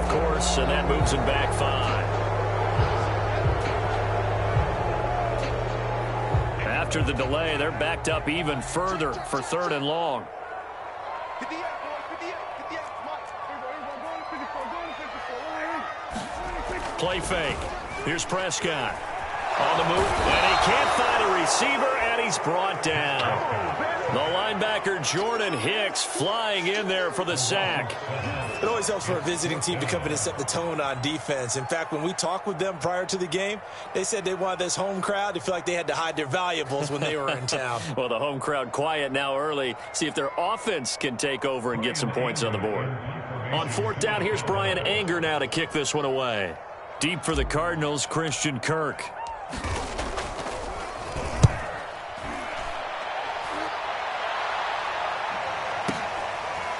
of course, and that moves him back 5. After the delay, they're backed up even further for 3rd and long. Play fake. Here's Prescott. On the move, and he can't find a receiver, and he's brought down. The linebacker, Jordan Hicks, flying in there for the sack. It always helps for a visiting team to come in and set the tone on defense. In fact, when we talked with them prior to the game, they said they wanted this home crowd to feel like they had to hide their valuables when they were in town. Well, the home crowd quiet now early. See if their offense can take over and get some points on the board. On 4th down, here's Brian Anger now to kick this one away. Deep for the Cardinals, Christian Kirk.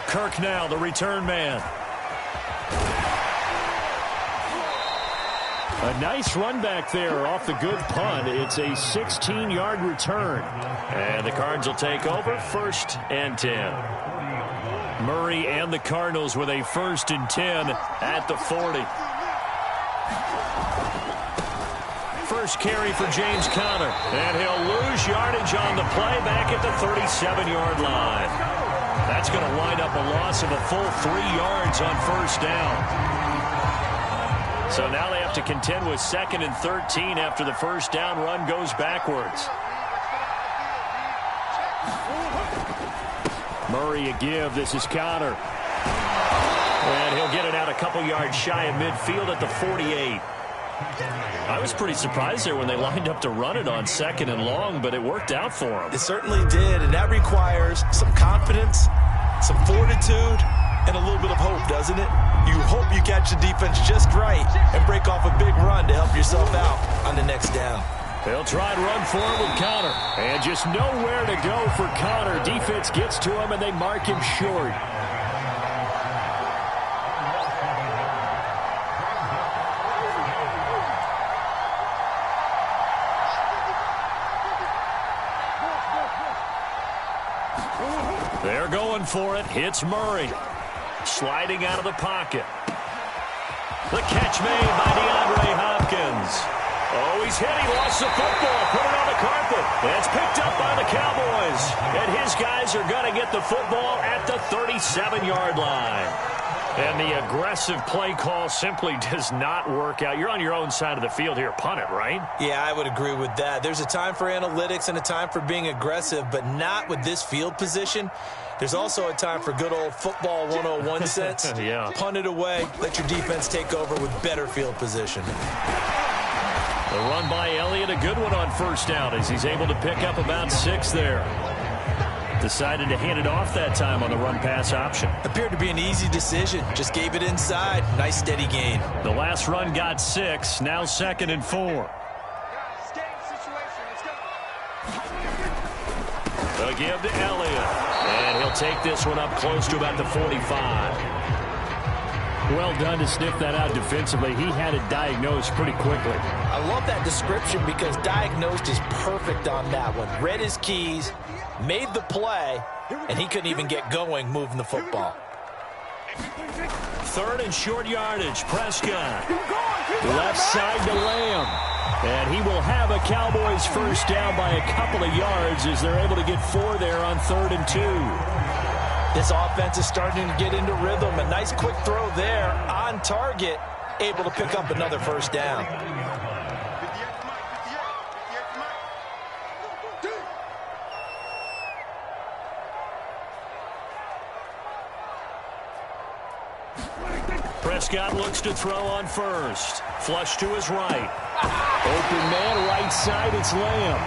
Kirk now, the return man. A nice run back there off the good punt. It's a 16-yard return. And the Cards will take over 1st and 10. Murray and the Cardinals with a 1st and 10 at the 40. First carry for James Conner. And he'll lose yardage on the play back at the 37-yard line. That's going to wind up a loss of a full 3 yards on 1st down. So now they have to contend with 2nd and 13 after the 1st down run goes backwards. Murray a give. This is Conner. And he'll get it out a couple yards shy of midfield at the 48. I was pretty surprised there when they lined up to run it on 2nd and long, but it worked out for them. It certainly did, and that requires some confidence, some fortitude, and a little bit of hope, doesn't it? You hope you catch the defense just right and break off a big run to help yourself out on the next down. They'll try and run for it with Conner. And just nowhere to go for Conner. Defense gets to him, and they mark him short. They're going for it. Hits Murray. Sliding out of the pocket. The catch made by DeAndre Hopkins. Oh, he's hit. He lost the football. Put it on the carpet. It's picked up by the Cowboys. And his guys are going to get the football at the 37-yard line. And the aggressive play call simply does not work out. You're on your own side of the field here. Punt it, right? Yeah, I would agree with that. There's a time for analytics and a time for being aggressive, but not with this field position. There's also a time for good old football 101 sense. Yeah. Punt it away. Let your defense take over with better field position. The run by Elliott, a good one on 1st down as he's able to pick up about 6 there. Decided to hand it off that time on the run-pass option. Appeared to be an easy decision. Just gave it inside. Nice steady gain. The last run got 6. Now 2nd and 4. The give to Elliott. And he'll take this one up close to about the 45. Well done to sniff that out defensively. He had it diagnosed pretty quickly. I love that description because diagnosed is perfect on that one. Read his keys, made the play, and he couldn't even get going moving the football. 3rd and short yardage. Prescott. Left side to Lamb. And he will have a Cowboys 1st down by a couple of yards as they're able to get 4 there on 3rd and 2. This offense is starting to get into rhythm. A nice quick throw there on target, able to pick up another 1st down. Prescott looks to throw on 1st. Flush to his right. Open man, right side, it's Lamb.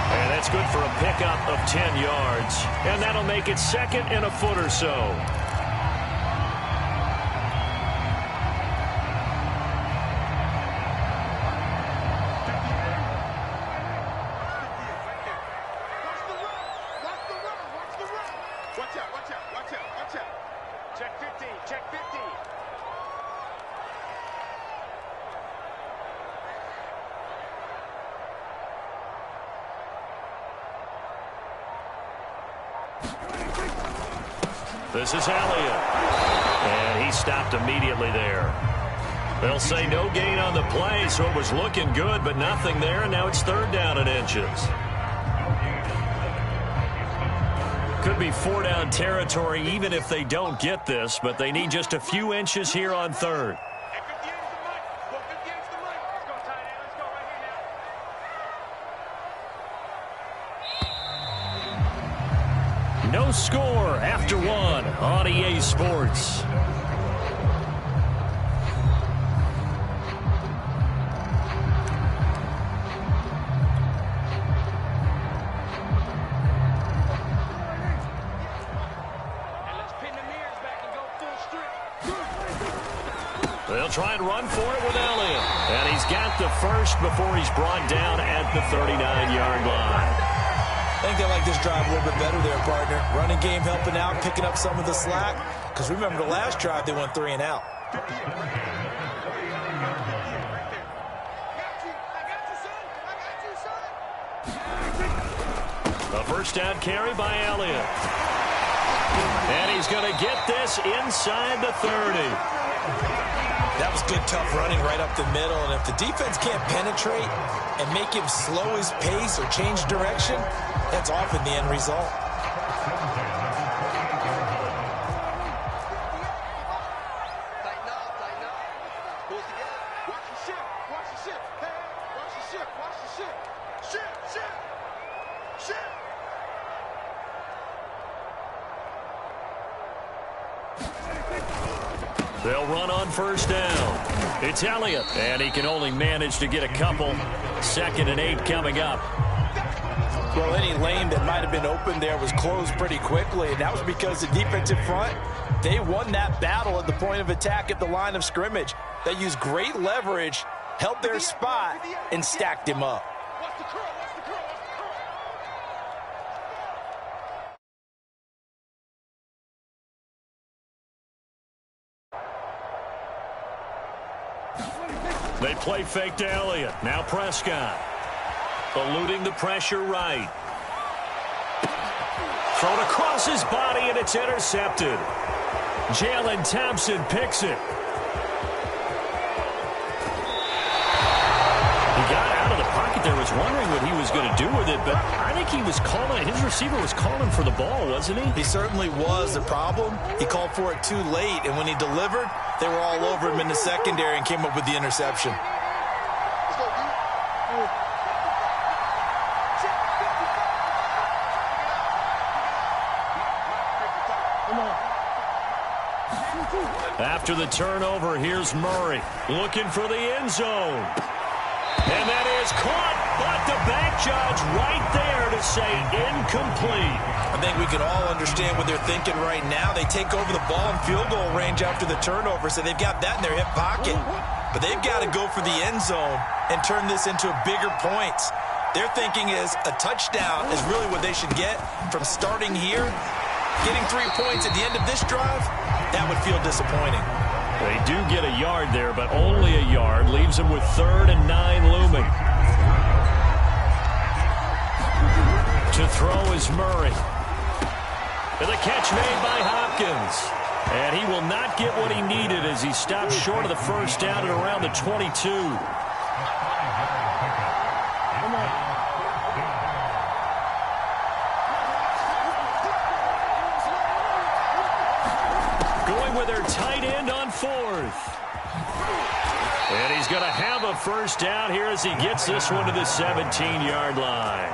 And that's good for a pickup of 10 yards. And that'll make it 2nd and a foot or so. Watch out. Check 15, check 15. This is Elliott. And he stopped immediately there. They'll say no gain on the play, so it was looking good, but nothing there, and now it's 3rd down and inches. Could be 4-down territory even if they don't get this, but they need just a few inches here on 3rd. No score after 1 on EA Sports. They'll try and run for it with Elliott. And he's got the first before he's brought down at the 39-yard line. I think they like this drive a little bit better there, partner. Running game helping out, picking up some of the slack. Because remember, the last drive, they went 3 and out. A first down carry by Elliott. And he's going to get this inside the 30. That was good, tough running right up the middle. And if the defense can't penetrate and make him slow his pace or change direction, that's often the end result. They'll run on first down. It's Elliott, and he can only manage to get a couple. 2nd and 8 coming up. Well, any lane that might have been open there was closed pretty quickly, and that was because the defensive front, they won that battle at the point of attack at the line of scrimmage. They used great leverage, held their spot, and stacked him up. They play fake to Elliott. Now Prescott. Eluding the pressure right. Thrown across his body, and it's intercepted. Jalen Thompson picks it. He got out of the pocket there, was wondering what he was going to do with it, but I think he was calling, his receiver was calling for the ball, wasn't he? He certainly was. The problem, he called for it too late, and when he delivered, they were all over him in the secondary and came up with the interception. After the turnover, here's Murray looking for the end zone. And that is caught, but the back judge right there to say incomplete. I think we can all understand what they're thinking right now. They take over the ball in field goal range after the turnover, so they've got that in their hip pocket. But they've got to go for the end zone and turn this into bigger points. Their thinking is a touchdown is really what they should get from starting here. Getting 3 points at the end of this drive, that would feel disappointing. They do get a yard there, but only a yard. Leaves them with 3rd and 9 looming. To throw is Murray. And the catch made by Hopkins. And he will not get what he needed as he stops short of the first down at around the 22. Going with their tight end on 4th. And he's going to have a first down here as he gets this one to the 17-yard line.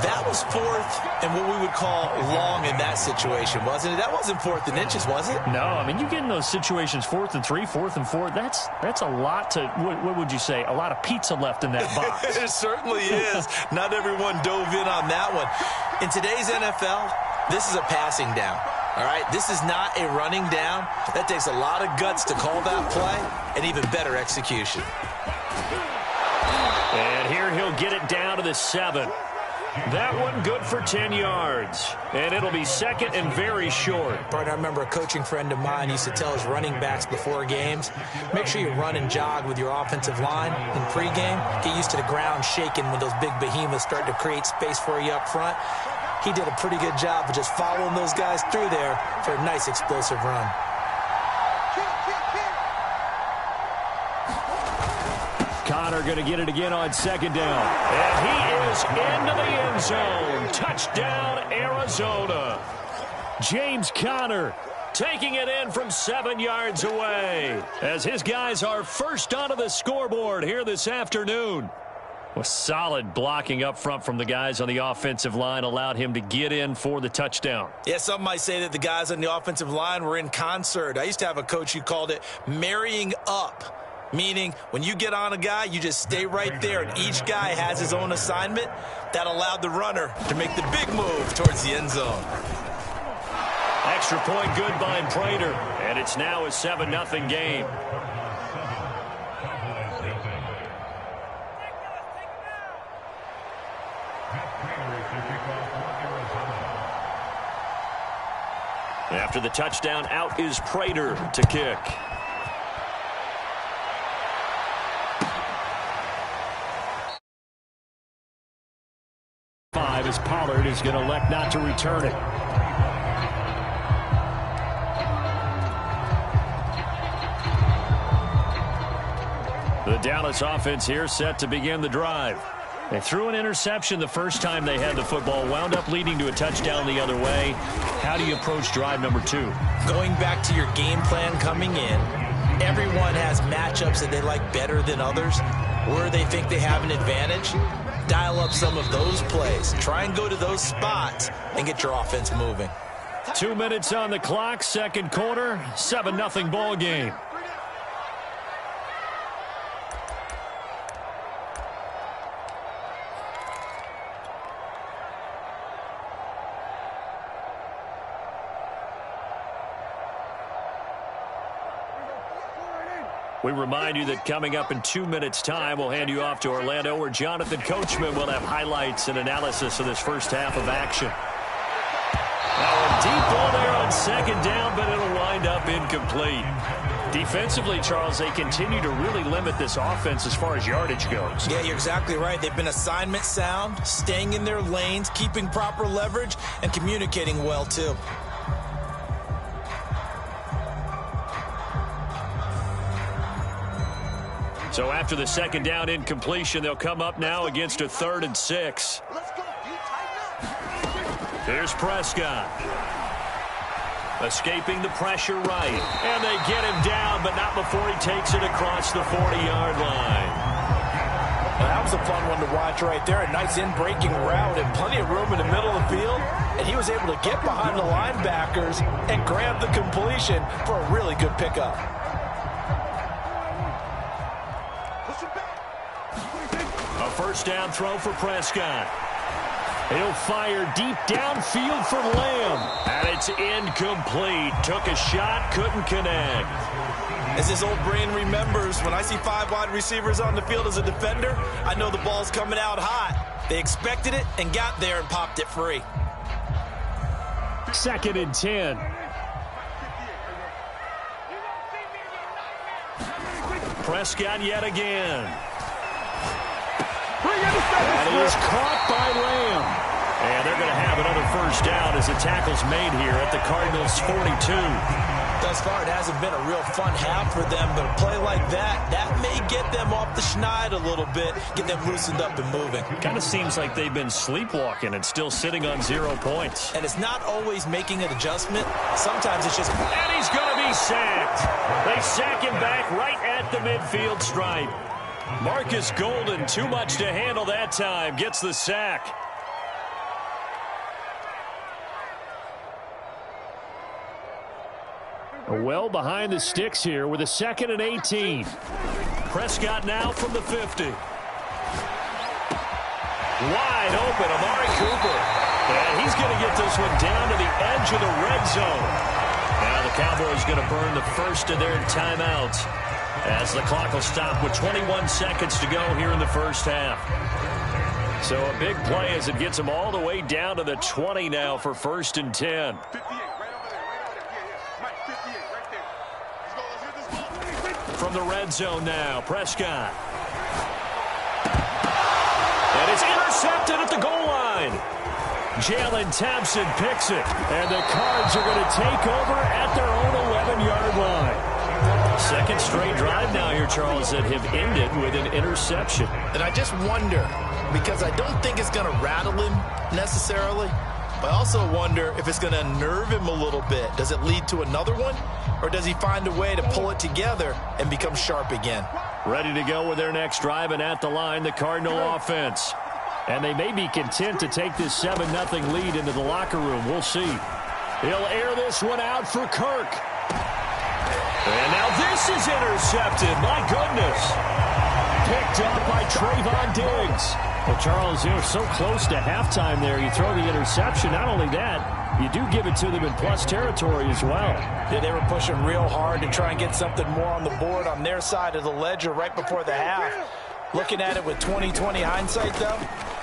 That was 4th and what we would call long in that situation, wasn't it? That wasn't 4th and inches, was it? No, I mean, you get in those situations 4th and 3, 4th and 4. That's a lot to, what would you say, a lot of pizza left in that box. It certainly is. Not everyone dove in on that one. In today's NFL, this is a passing down. All right, this is not a running down. That takes a lot of guts to call that play and even better execution. And here he'll get it down to the 7. That one good for 10 yards. And it'll be 2nd and very short. Partner, I remember a coaching friend of mine used to tell his running backs before games, make sure you run and jog with your offensive line in pregame. Get used to the ground shaking when those big behemoths start to create space for you up front. He did a pretty good job of just following those guys through there for a nice explosive run. Connor going to get it again on second down. And he is into the end zone. Touchdown, Arizona. James Conner taking it in from 7 yards away as his guys are first onto the scoreboard here this afternoon. With solid blocking up front from the guys on the offensive line allowed him to get in for the touchdown. Yeah, some might say that the guys on the offensive line were in concert. I used to have a coach who called it marrying up, meaning when you get on a guy, you just stay right there, and each guy has his own assignment. That allowed the runner to make the big move towards the end zone. Extra point good by Prater, and it's now a 7-0 game. After the touchdown, out is Prater to kick. As Pollard is going to elect not to return it. The Dallas offense here set to begin the drive. They threw an interception the first time they had the football, wound up leading to a touchdown the other way. How do you approach drive number 2? Going back to your game plan coming in, everyone has matchups that they like better than others, where they think they have an advantage. Dial up some of those plays. Try and go to those spots and get your offense moving. 2 minutes on the clock, second quarter, 7-0 ball game. We remind you that coming up in 2 minutes' time, we'll hand you off to Orlando, where Jonathan Coachman will have highlights and analysis of this first half of action. Now a deep ball there on second down, but it'll wind up incomplete. Defensively, Charles, they continue to really limit this offense as far as yardage goes. Yeah, you're exactly right. They've been assignment sound, staying in their lanes, keeping proper leverage, and communicating well, too. So after the second down incompletion, they'll come up now against a 3rd and 6. Here's Prescott. Escaping the pressure right. And they get him down, but not before he takes it across the 40-yard line. Well, that was a fun one to watch right there. A nice in-breaking route and plenty of room in the middle of the field. And he was able to get behind the linebackers and grab the completion for a really good pickup. A first down throw for Prescott. He'll fire deep downfield for Lamb. And it's incomplete. Took a shot, couldn't connect. As his old brain remembers, when I see 5 wide receivers on the field as a defender, I know the ball's coming out hot. They expected it and got there and popped it free. 2nd and 10. Prescott yet again. And he is caught by Lamb. And they're going to have another first down as the tackle's made here at the Cardinals' 42. Thus far, it hasn't been a real fun half for them, but a play like that may get them off the schneid a little bit, get them loosened up and moving. Kind of seems like they've been sleepwalking and still sitting on 0 points. And it's not always making an adjustment. Sometimes it's just... And he's going to be sacked. They sack him back right at the midfield stripe. Marcus Golden, too much to handle that time, gets the sack. Well behind the sticks here with a 2nd and 18. Prescott now from the 50. Wide open, Amari Cooper. And he's going to get this one down to the edge of the red zone. Now the Cowboys going to burn the first of their timeouts as the clock will stop with 21 seconds to go here in the first half. So a big play as it gets them all the way down to the 20 now for 1st and 10. From the red zone now, Prescott. And it's intercepted at the goal line. Jalen Thompson picks it. And the Cards are going to take over at their own 11-yard line. Second straight drive now here, Charles, that have ended with an interception. And I just wonder, because I don't think it's going to rattle him necessarily, but I also wonder if it's going to unnerve him a little bit. Does it lead to another one, or does he find a way to pull it together and become sharp again? Ready to go with their next drive, and at the line, the Cardinal offense. And they may be content to take this 7-0 lead into the locker room. We'll see. He'll air this one out for Kirk. And now this is intercepted. My goodness. Picked up by Trayvon Diggs. Well, Charles, you're so close to halftime there. You throw the interception. Not only that, you do give it to them in plus territory as well. Yeah, they were pushing real hard to try and get something more on the board on their side of the ledger right before the half. Looking at it with 20/20 hindsight, though,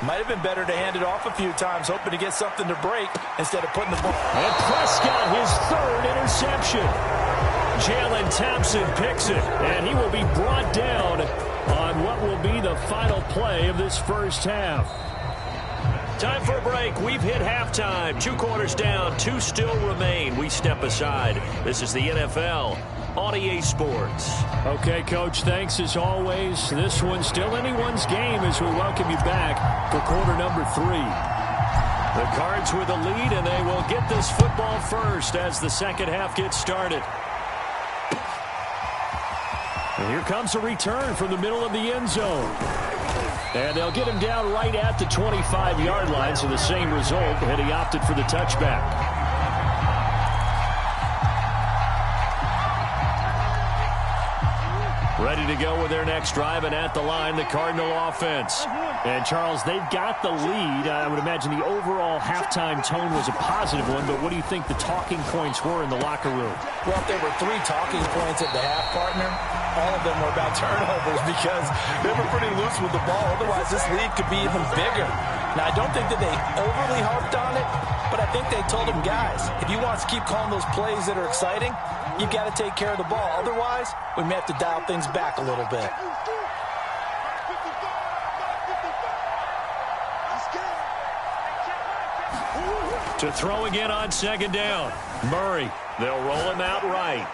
might have been better to hand it off a few times, hoping to get something to break instead of putting the ball. And Prescott, his third interception. Jalen Thompson picks it, and he will be brought down on what will be the final play of this first half. Time for a break. We've hit halftime. 2 quarters down, 2 still remain. We step aside. This is the NFL on EA Sports. Okay, Coach, thanks as always. This one's still anyone's game as we welcome you back for quarter number 3. The Cards with a lead, and they will get this football first as the second half gets started. And here comes a return from the middle of the end zone. And they'll get him down right at the 25-yard line, so the same result, and he opted for the touchback. Ready to go with their next drive, and at the line, the Cardinal offense. And, Charles, they've got the lead. I would imagine the overall halftime tone was a positive one, but what do you think the talking points were in the locker room? Well, if there were 3 talking points at the half, partner, all of them were about turnovers because they were pretty loose with the ball. Otherwise, this lead could be even bigger. Now, I don't think that they overly harped on it, but I think they told them, guys, if you want to keep calling those plays that are exciting, you've got to take care of the ball. Otherwise, we may have to dial things back a little bit. To throw again on second down. Murray. They'll roll him out right.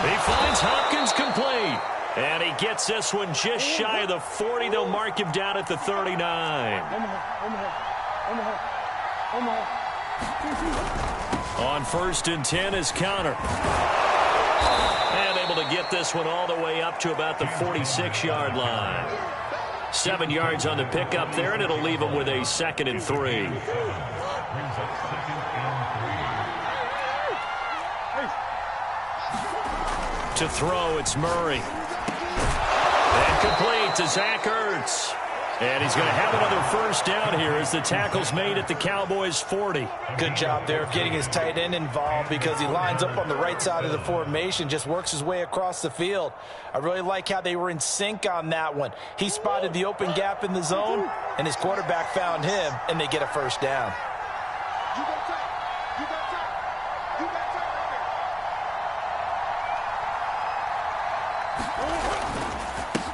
He finds Hopkins complete. And he gets this one just shy of the 40. They'll mark him down at the 39. On 1st and 10 is Connor. And able to get this one all the way up to about the 46-yard line. 7 yards on the pickup there, and it'll leave him with a 2nd and 3. To throw, it's Murray. And complete to Zach Ertz. And he's going to have another first down here as the tackle's made at the Cowboys' 40. Good job there of getting his tight end involved because he lines up on the right side of the formation, just works his way across the field. I really like how they were in sync on that one. He spotted the open gap in the zone, and his quarterback found him, and they get a first down.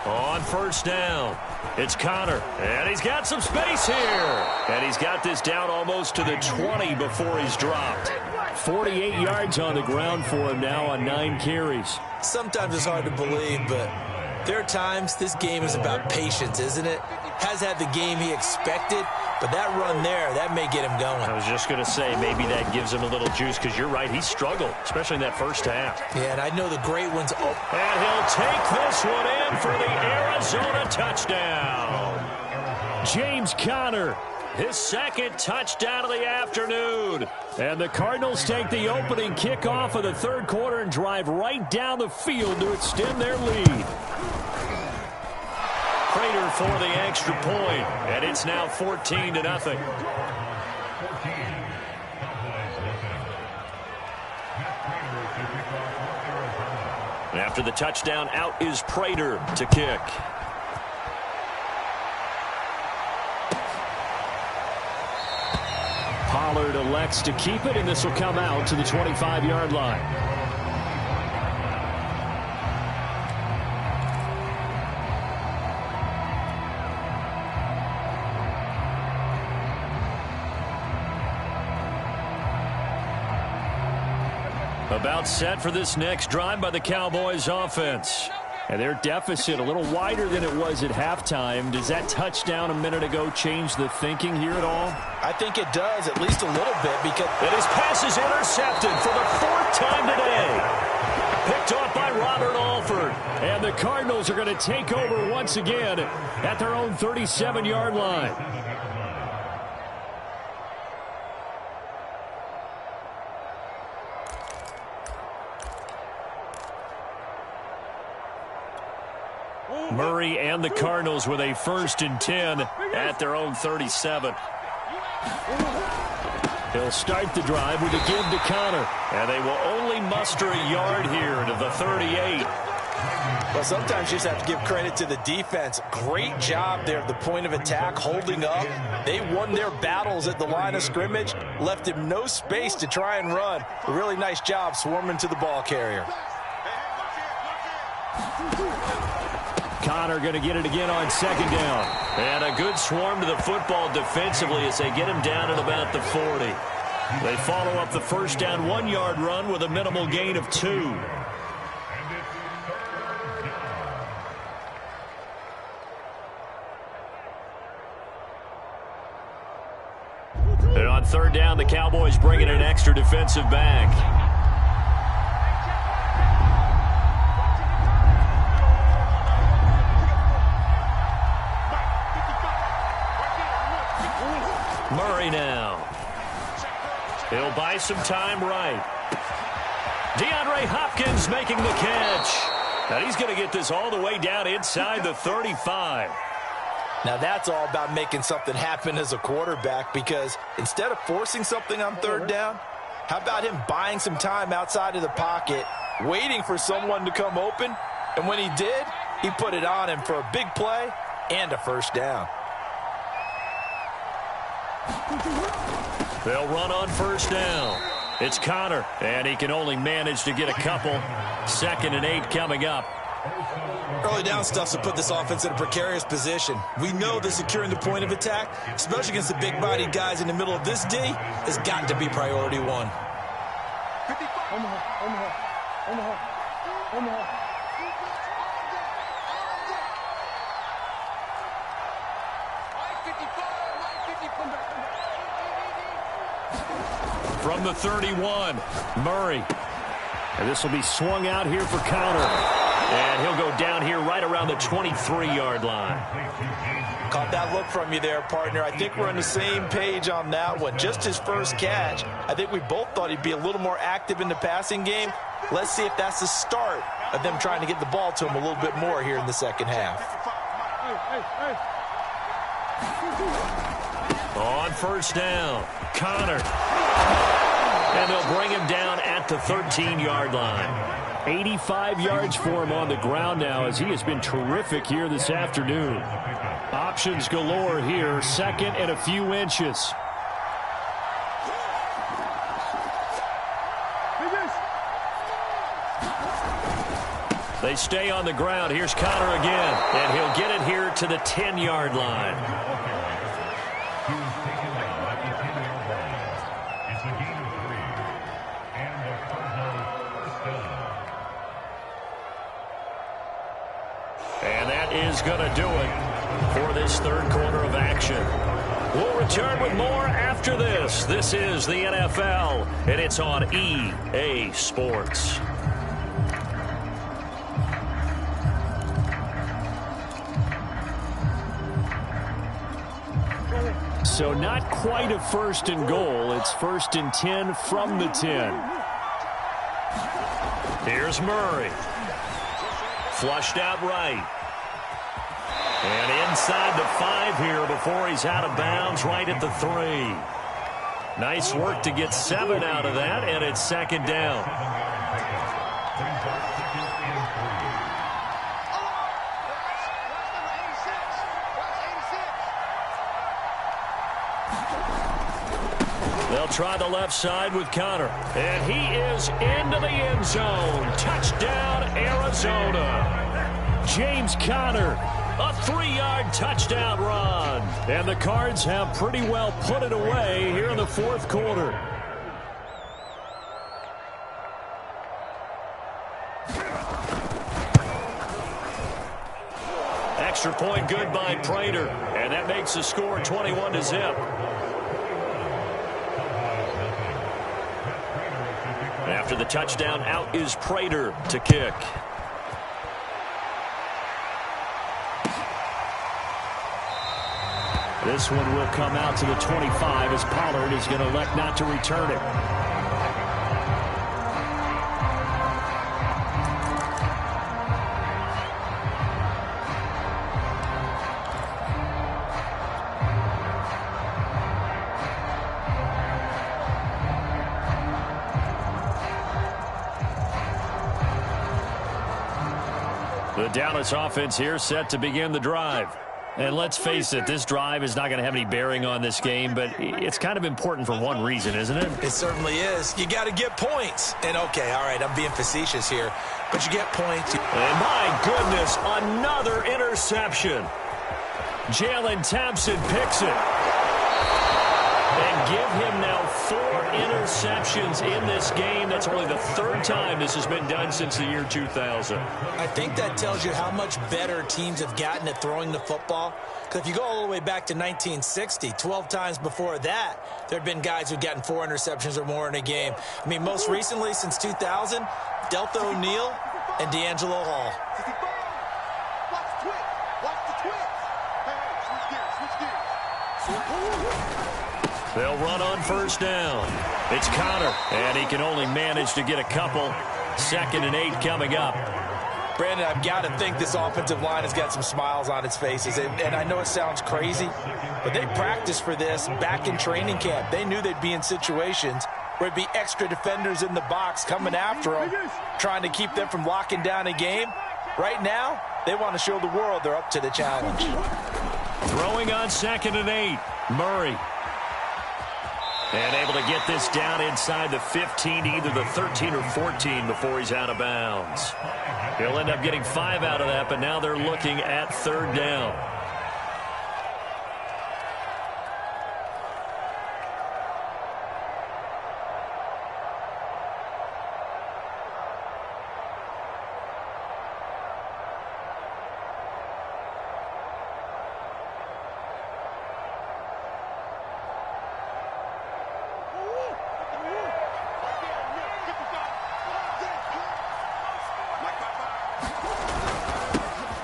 On 1st down, it's Connor, and he's got some space here. And he's got this down almost to the 20 before he's dropped. 48 yards on the ground for him now on 9 carries. Sometimes it's hard to believe, but there are times this game is about patience, isn't it? Has had the game he expected, but that run there, that may get him going. I was just going to say, maybe that gives him a little juice, because you're right, he struggled, especially in that first half. Yeah, and I know the great ones. Oh. And he'll take this one in for the Arizona touchdown. James Conner, his 2nd touchdown of the afternoon. And the Cardinals take the opening kickoff of the 3rd quarter and drive right down the field to extend their lead. Prater for the extra point, and it's now 14-0. After the touchdown, out is Prater to kick. Pollard elects to keep it, and this will come out to the 25-yard line. About set for this next drive by the Cowboys offense. And their deficit a little wider than it was at halftime. Does that touchdown a minute ago change the thinking here at all? I think it does, at least a little bit, because... And his pass is intercepted for the 4th time today. Picked off by Robert Alford. And the Cardinals are going to take over once again at their own 37-yard line. Murray and the Cardinals with a 1st and 10 at their own 37. He'll start the drive with a give to Connor. And they will only muster a yard here to the 38. Well, sometimes you just have to give credit to the defense. Great job there at the point of attack, holding up. They won their battles at the line of scrimmage, left him no space to try and run. A really nice job swarming to the ball carrier. Connor going to get it again on 2nd down. And a good swarm to the football defensively as they get him down at about the 40. They follow up the 1st down 1-yard run with a minimal gain of 2. And on 3rd down, the Cowboys bring in an extra defensive back. Murray now. He'll buy some time right. DeAndre Hopkins making the catch. And he's going to get this all the way down inside the 35. Now that's all about making something happen as a quarterback, because instead of forcing something on 3rd down, how about him buying some time outside of the pocket, waiting for someone to come open, and when he did, he put it on him for a big play and a 1st down. They'll run on 1st down. It's Connor, and he can only manage to get a couple. 2nd and 8 coming up. Early down stuff's to put this offense in a precarious position. We know that securing the point of attack, especially against the big-bodied guys in the middle of this D, has got to be priority 1. From the 31, Murray. And this will be swung out here for Connor. And he'll go down here right around the 23-yard line. Caught that look from you there, partner. I think we're on the same page on that one. Just his first catch. I think we both thought he'd be a little more active in the passing game. Let's see if that's the start of them trying to get the ball to him a little bit more here in the 2nd half. On 1st down, Connor. And they'll bring him down at the 13-yard line. 85 yards for him on the ground now, as he has been terrific here this afternoon. Options galore here, 2nd and a few inches. They stay on the ground. Here's Connor again, and he'll get it here to the 10-yard line. And that is going to do it for this 3rd quarter of action. We'll return with more after this. This is the NFL, and it's on EA Sports. So not quite a 1st and goal. It's 1st and 10 from the 10. Here's Murray. Flushed out right. And inside the 5 here before he's out of bounds right at the 3. Nice work to get 7 out of that, and it's 2nd down. They'll try the left side with Connor. And he is into the end zone. Touchdown, Arizona. James Conner, a 3-yard touchdown run. And the Cards have pretty well put it away here in the 4th quarter. Extra point good by Prater, and that makes the score 21-0. After the touchdown, out is Prater to kick. This one will come out to the 25 as Pollard is going to elect not to return it. The Dallas offense here set to begin the drive. And let's face it, this drive is not going to have any bearing on this game, but it's kind of important for one reason, isn't it? It certainly is. You got to get points. And, okay, all right, I'm being facetious here, but you get points. And my goodness, another interception. Jalen Thompson picks it. And give him now 4 interceptions in this game. That's only the 3rd time this has been done since the year 2000. I think that tells you how much better teams have gotten at throwing the football. Because if you go all the way back to 1960, 12 times before that, there have been guys who've gotten 4 interceptions or more in a game. I mean, most recently, since 2000, Delta O'Neal and D'Angelo Hall. They'll run on first down. It's Connor, and he can only manage to get a couple. 2nd and 8 coming up. Brandon, I've got to think this offensive line has got some smiles on its faces. And I know it sounds crazy, but they practiced for this back in training camp. They knew they'd be in situations where it'd be extra defenders in the box coming after them, trying to keep them from locking down a game. Right now, they want to show the world they're up to the challenge. Throwing on 2nd and 8. Murray. And able to get this down inside the 15, either the 13 or 14 before he's out of bounds. He'll end up getting 5 out of that, but now they're looking at 3rd down.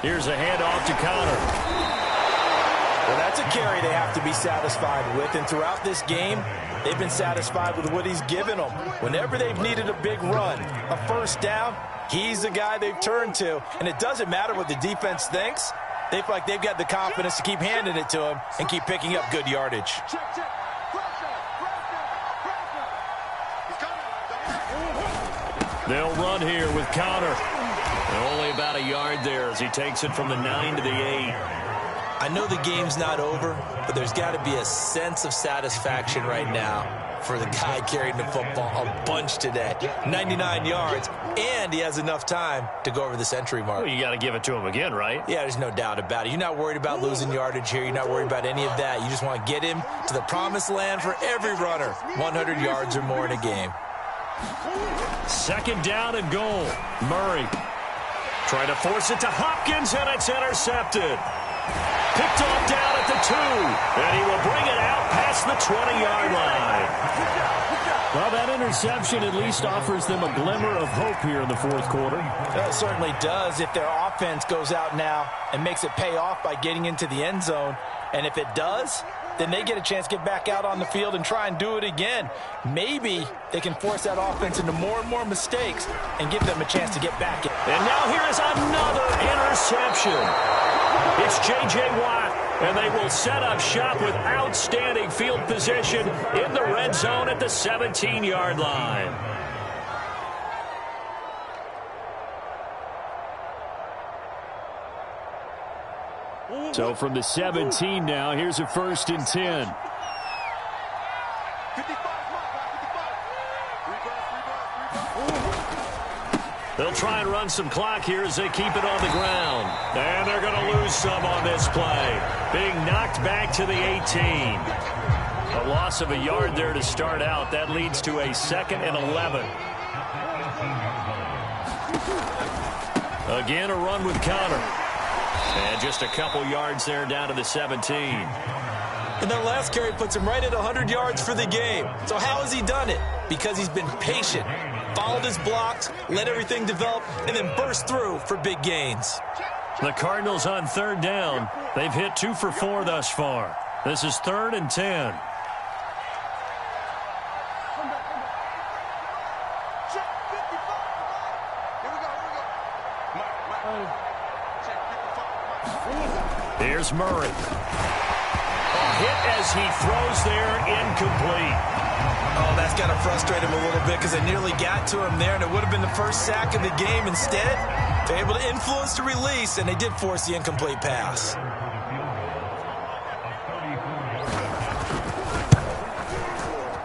Here's a handoff to Connor. Well, that's a carry they have to be satisfied with. And throughout this game, they've been satisfied with what he's given them. Whenever they've needed a big run, a first down, he's the guy they've turned to. And it doesn't matter what the defense thinks. They feel like they've got the confidence to keep handing it to him and keep picking up good yardage. They'll run here with Connor. Only about a yard there as he takes it from the 9 to the 8. I know the game's not over, but there's got to be a sense of satisfaction right now for the guy carrying the football a bunch today. 99 yards, and he has enough time to go over the century mark. Well, you got to give it to him again, right? Yeah, there's no doubt about it. You're not worried about losing yardage here. You're not worried about any of that. You just want to get him to the promised land for every runner. 100 yards or more in a game. 2nd down and goal. Murray. Trying to force it to Hopkins, and it's intercepted. Picked off down at the 2, and he will bring it out past the 20-yard line. Well, that interception at least offers them a glimmer of hope here in the 4th quarter. It certainly does if their offense goes out now and makes it pay off by getting into the end zone. And if it does, then they get a chance to get back out on the field and try and do it again. Maybe they can force that offense into more and more mistakes and give them a chance to get back in. And now here is another interception. It's J.J. Watt, and they will set up shop with outstanding field position in the red zone at the 17-yard line. So from the 17 now, here's a 1st and 10. They'll try and run some clock here as they keep it on the ground. And they're going to lose some on this play. Being knocked back to the 18. A loss of a yard there to start out. That leads to a 2nd and 11. Again, a run with Connor. And just a couple yards there down to the 17. And that last carry puts him right at 100 yards for the game. So how has he done it? Because he's been patient, followed his blocks, let everything develop, and then burst through for big gains. The Cardinals on third down. They've hit 2 for 4 thus far. This is 3rd and 10. Here's Murray. A hit as he throws there, incomplete. Oh, that's got to frustrate him a little bit because they nearly got to him there, and it would have been the first sack of the game. Instead, they're able to influence the release, and they did force the incomplete pass.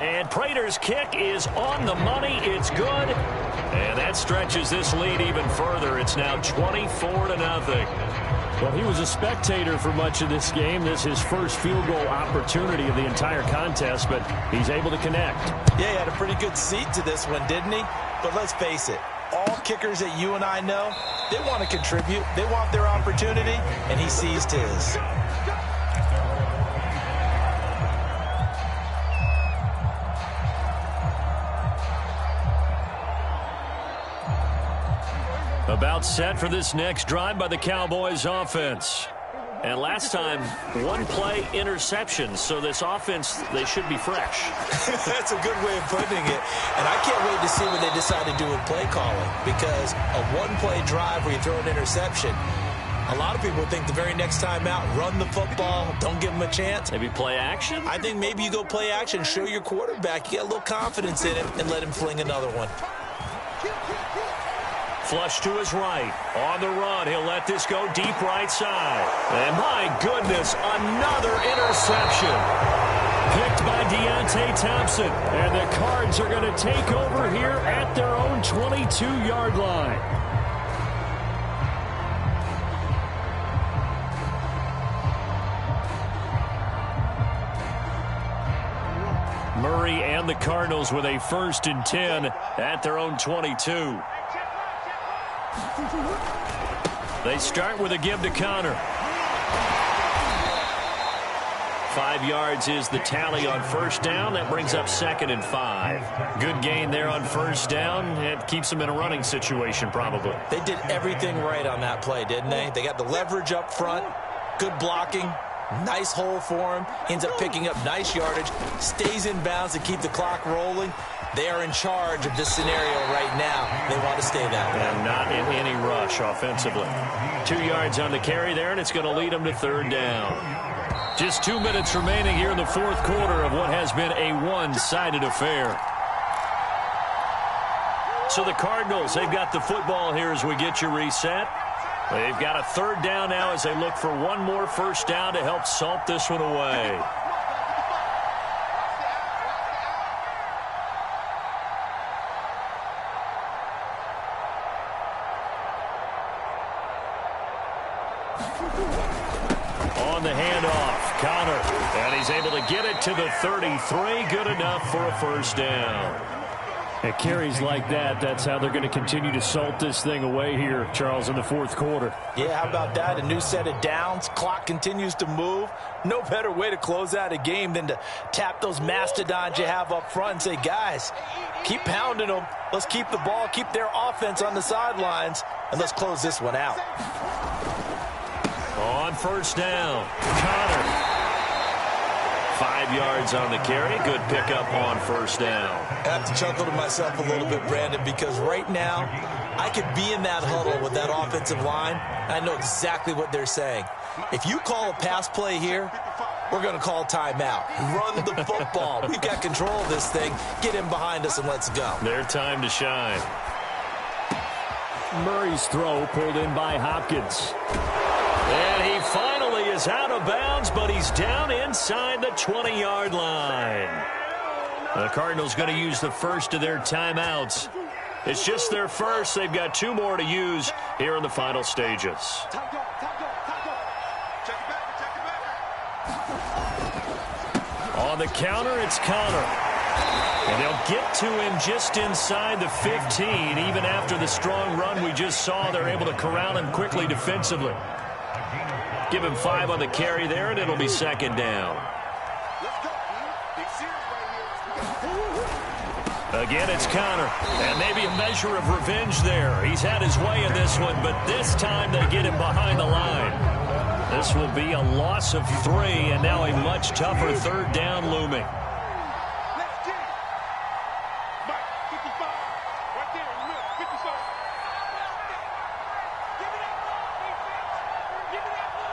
And Prater's kick is on the money. It's good. And that stretches this lead even further. It's now 24-0. Well, he was a spectator for much of this game. This is his first field goal opportunity of the entire contest, but he's able to connect. Yeah, he had a pretty good seat to this one, didn't he? But let's face it, all kickers that you and I know, they want to contribute. They want their opportunity, and he seized his. About set for this next drive by the Cowboys offense. And last time, 1-play interception. So this offense, they should be fresh. That's a good way of putting it. And I can't wait to see what they decide to do with play calling. Because a 1-play drive where you throw an interception, a lot of people think the very next time out, run the football, don't give them a chance. Maybe play action? I think maybe you go play action, show your quarterback, you get a little confidence in him, and let him fling another one. Flush to his right. On the run, he'll let this go deep right side. And my goodness, another interception. Picked by Deontay Thompson. And the Cards are going to take over here at their own 22-yard line. Murray and the Cardinals with a 1st and 10 at their own 22. They start with a give to Connor. 5 yards is the tally on 1st down. That brings up 2nd and 5. Good gain there on 1st down. It keeps them in a running situation probably. They did everything right on that play, didn't they? They got the leverage up front, good blocking, nice hole for him. Ends up picking up nice yardage, stays in bounds to keep the clock rolling. They are in charge of this scenario right now. They want to stay that way. And not in any rush offensively. 2 yards on the carry there, and it's going to lead them to 3rd down. Just 2 minutes remaining here in the 4th quarter of what has been a one-sided affair. So the Cardinals, they've got the football here as we get you reset. They've got a 3rd down now as they look for one more 1st down to help salt this one away. On the handoff, Connor, and he's able to get it to the 33. Good enough for a 1st down. At carries like that, that's how they're going to continue to salt this thing away here, Charles, in the 4th quarter. Yeah, how about that? A new set of downs. Clock continues to move. No better way to close out a game than to tap those mastodons you have up front and say, guys, keep pounding them. Let's keep the ball, keep their offense on the sidelines, and let's close this one out. On 1st down, Connor. 5 yards on the carry. Good pickup on 1st down. I have to chuckle to myself a little bit, Brandon, because right now I could be in that huddle with that offensive line. I know exactly what they're saying. If you call a pass play here, we're going to call timeout. Run the football. We've got control of this thing. Get him behind us and let's go. Their time to shine. Murray's throw pulled in by Hopkins. And he finally is out of bounds, but he's down inside the 20-yard line. The Cardinals going to use the first of their timeouts. It's just their first. They've got 2 more to use here in the final stages. On the counter, it's Connor. And they'll get to him just inside the 15. Even after the strong run we just saw, they're able to corral him quickly defensively. Give him 5 on the carry there, and it'll be second down. Let's go, big series right here. Again, it's Connor. And maybe a measure of revenge there. He's had his way in this one, but this time they get him behind the line. This will be a loss of 3, and now a much tougher third down looming. Let's get it. Mike, 55. Right there in the middle, 55. Give me that ball, defense. Give me that ball.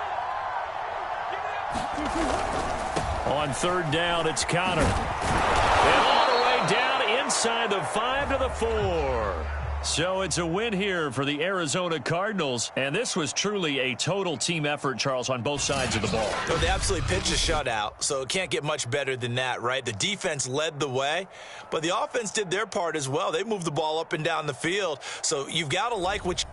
On third down, it's Connor. And all the way down inside the 5 to the 4. So it's a win here for the Arizona Cardinals, and this was truly a total team effort, Charles, on both sides of the ball. So they absolutely pitched a shutout, so it can't get much better than that, right? The defense led the way, but the offense did their part as well. They moved the ball up and down the field, so you've got to like what